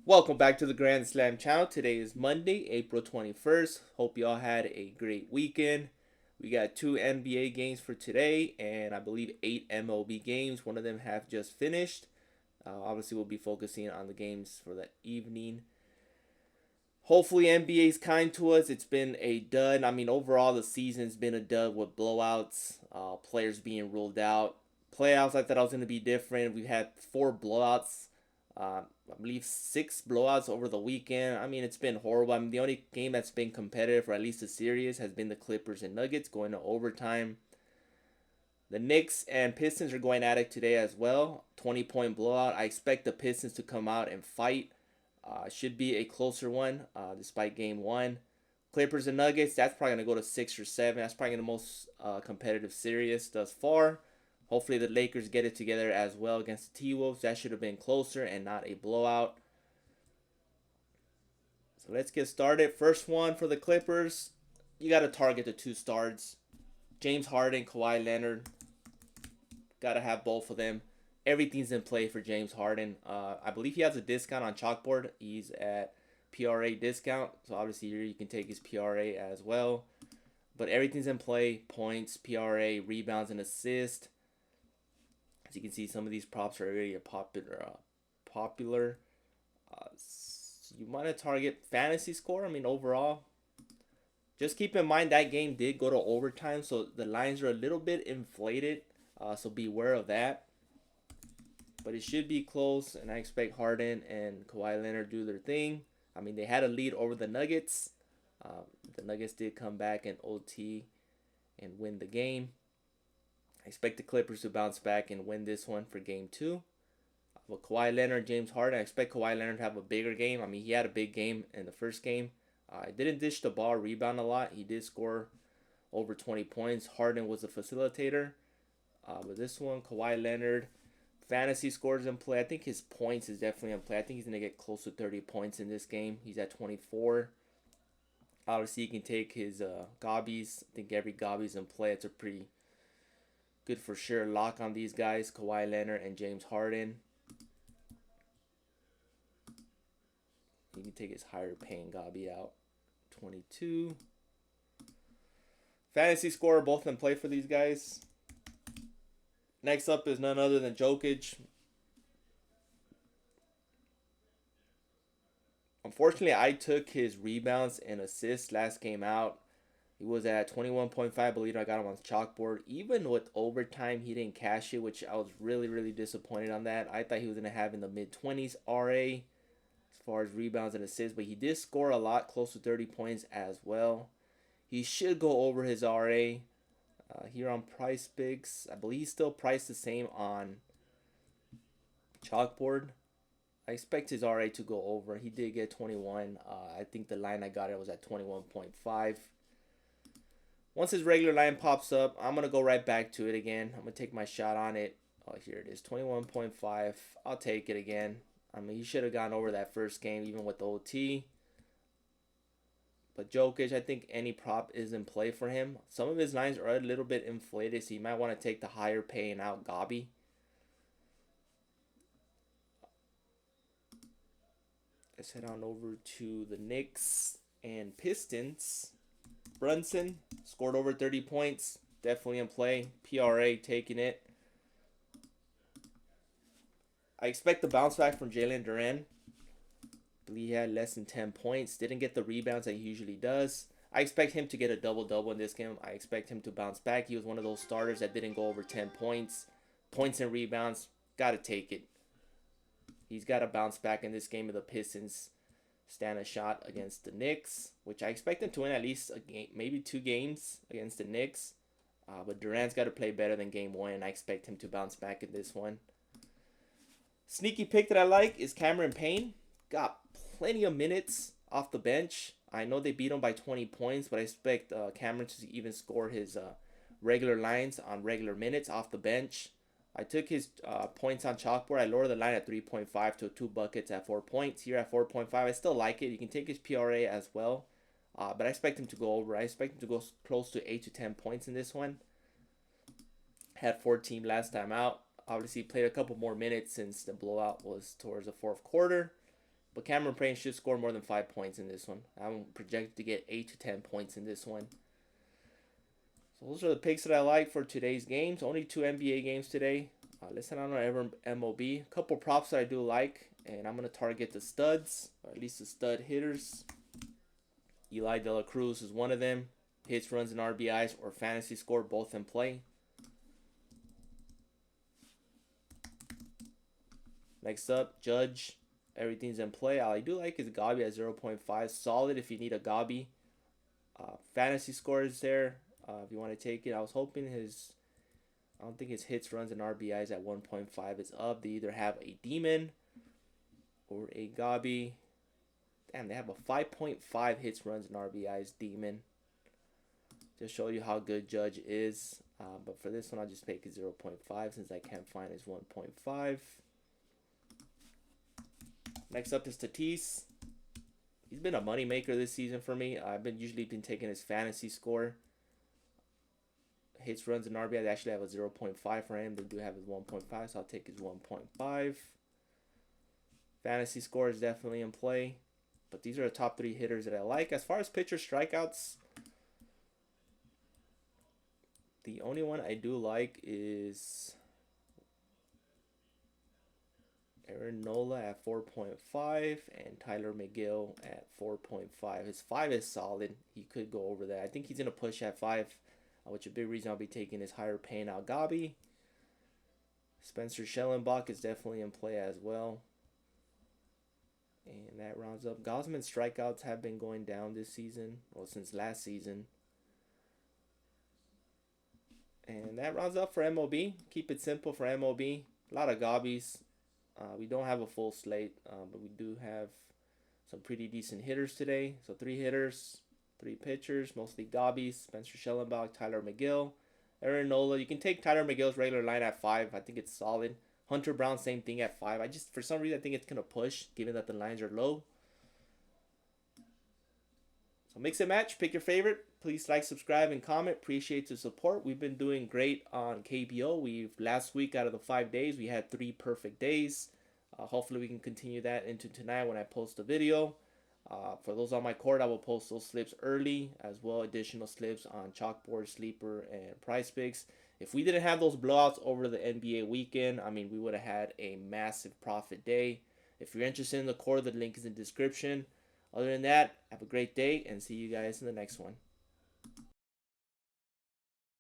Welcome back to the Grand Slam channel. Today is Monday, April 21st. Hope y'all had a great weekend. We got 2 NBA games for today and I believe 8 MLB games. One of them have just finished. Obviously, we'll be focusing on the games for the evening. Hopefully, NBA is kind to us. It's been a dud. I mean, overall, the season's been a dud with blowouts, players being ruled out. Playoffs, I thought I was going to be different. We've had 4 blowouts. I believe 6 blowouts over the weekend. I mean, it's been horrible. I mean, the only game that's been competitive, or at least a series, has been the Clippers and Nuggets going to overtime. The Knicks and Pistons are going at it today as well. 20-point blowout. I expect the Pistons to come out and fight. Should be a closer one, despite game one. Clippers and Nuggets, that's probably going to go to 6 or 7. That's probably the most competitive series thus far. Hopefully the Lakers get it together as well against the T-Wolves. That should have been closer and not a blowout. So let's get started. First one for the Clippers. You got to target the 2 stars. James Harden, Kawhi Leonard. Got to have both of them. Everything's in play for James Harden. I believe he has a discount on Chalkboard. He's at PRA discount. So obviously here you can take his PRA as well. But everything's in play. Points, PRA, rebounds, and assists. As you can see, some of these props are already popular. So you want to target fantasy score. I mean, overall, just keep in mind that game did go to overtime, so the lines are a little bit inflated. So beware of that. But it should be close, and I expect Harden and Kawhi Leonard do their thing. I mean, they had a lead over the Nuggets. The Nuggets did come back in OT and win the game. I expect the Clippers to bounce back and win this one for game two. With Kawhi Leonard, James Harden, I expect Kawhi Leonard to have a bigger game. I mean, he had a big game in the first game. Didn't dish the ball, rebound a lot. He did score over 20 points. Harden was a facilitator. But this one, Kawhi Leonard, fantasy scores in play. I think his points is definitely in play. I think he's going to get close to 30 points in this game. He's at 24. Obviously, he can take his gobbies. I think every gobby's in play. It's a pretty good for sure lock on these guys, Kawhi Leonard and James Harden. You can take his higher paying Gobby out. 22. Fantasy score, both in play for these guys. Next up is none other than Jokic. Unfortunately, I took his rebounds and assists last game out. He was at 21.5. I believe I got him on the chalkboard. Even with overtime, he didn't cash it, which I was really, really disappointed on that. I thought he was going to have in the mid 20s RA as far as rebounds and assists, but he did score a lot, close to 30 points as well. He should go over his RA. Here on Price Picks, I believe he's still priced the same on Chalkboard. I expect his RA to go over. He did get 21. I think the line I got it was at 21.5. Once his regular line pops up, I'm going to go right back to it again. I'm going to take my shot on it. Oh, here it is, 21.5. I'll take it again. I mean, he should have gone over that first game, even with the OT. But Jokic, I think any prop is in play for him. Some of his lines are a little bit inflated, so you might want to take the higher paying out Gobby. Let's head on over to the Knicks and Pistons. Brunson scored over 30 points. Definitely in play. PRA taking it. I expect the bounce back from Jalen Duran. I believe he had less than 10 points. Didn't get the rebounds that he usually does. I expect him to get a double-double in this game. I expect him to bounce back. He was one of those starters that didn't go over 10 points. Points and rebounds, got to take it. He's got to bounce back in this game of the Pistons. Stand a shot against the Knicks, which I expect him to win at least a game, maybe 2 games against the Knicks. But Durant's got to play better than game one, and I expect him to bounce back in this one. Sneaky pick that I like is Cameron Payne. Got plenty of minutes off the bench. I know they beat him by 20 points, but I expect Cameron to even score his regular lines on regular minutes off the bench. I took his points on chalkboard. I lowered the line at 3.5 to 2 buckets at 4 points. Here at 4.5, I still like it. You can take his PRA as well, but I expect him to go over. I expect him to go close to 8 to 10 points in this one. Had 14 last time out. Obviously, played a couple more minutes since the blowout was towards the fourth quarter. But Cameron Payne should score more than 5 points in this one. I'm projected to get 8 to 10 points in this one. So those are the picks that I like for today's games. Only 2 NBA games today. Listen on our MLB. A couple props that I do like. And I'm going to target the studs. Or at least the stud hitters. Eli De La Cruz is one of them. Hits, runs, and RBIs or fantasy score both in play. Next up, Judge. Everything's in play. All I do like is Gabi at 0.5. Solid if you need a Gabi. Fantasy score is there. If you want to take it. I was hoping I don't think his hits, runs, and RBIs at 1.5 is up. They either have a Demon or a Gabi. Damn, they have a 5.5 hits, runs, and RBIs Demon. Just show you how good Judge is. But for this one, I'll just make it 0.5 since I can't find his 1.5. Next up is Tatis. He's been a moneymaker this season for me. I've usually been taking his fantasy score. Hits, runs, and RBI. They actually have a 0.5 for him. They do have his 1.5, so I'll take his 1.5. Fantasy score is definitely in play. But these are the top 3 hitters that I like. As far as pitcher strikeouts, the only one I do like is Aaron Nola at 4.5 and Tyler McGill at 4.5. His 5 is solid. He could go over that. I think he's going to push at 5, which a big reason I'll be taking is higher paying out Gabi. Spencer Schellenbach is definitely in play as well. And that rounds up. Gosman's strikeouts have been going down this season. Well, since last season. And that rounds up for MLB. Keep it simple for MLB. A lot of Gabis. We don't have a full slate, but we do have some pretty decent hitters today. So 3 hitters, 3 pitchers, mostly Gabis. Spencer Schellenbach, Tyler McGill, Aaron Nola. You can take Tyler McGill's regular line at 5. I think it's solid. Hunter Brown, same thing at 5. For some reason, I think it's going to push, given that the lines are low. So mix and match. Pick your favorite. Please like, subscribe, and comment. Appreciate the support. We've been doing great on KBO. Last week out of the 5 days, we had 3 perfect days. Hopefully, we can continue that into tonight when I post the video. For those on my court, I will post those slips early, as well additional slips on Chalkboard, Sleeper, and Prize Picks. If we didn't have those blowouts over the NBA weekend, I mean, we would have had a massive profit day. If you're interested in the core, the link is in the description. Other than that, have a great day and see you guys in the next one.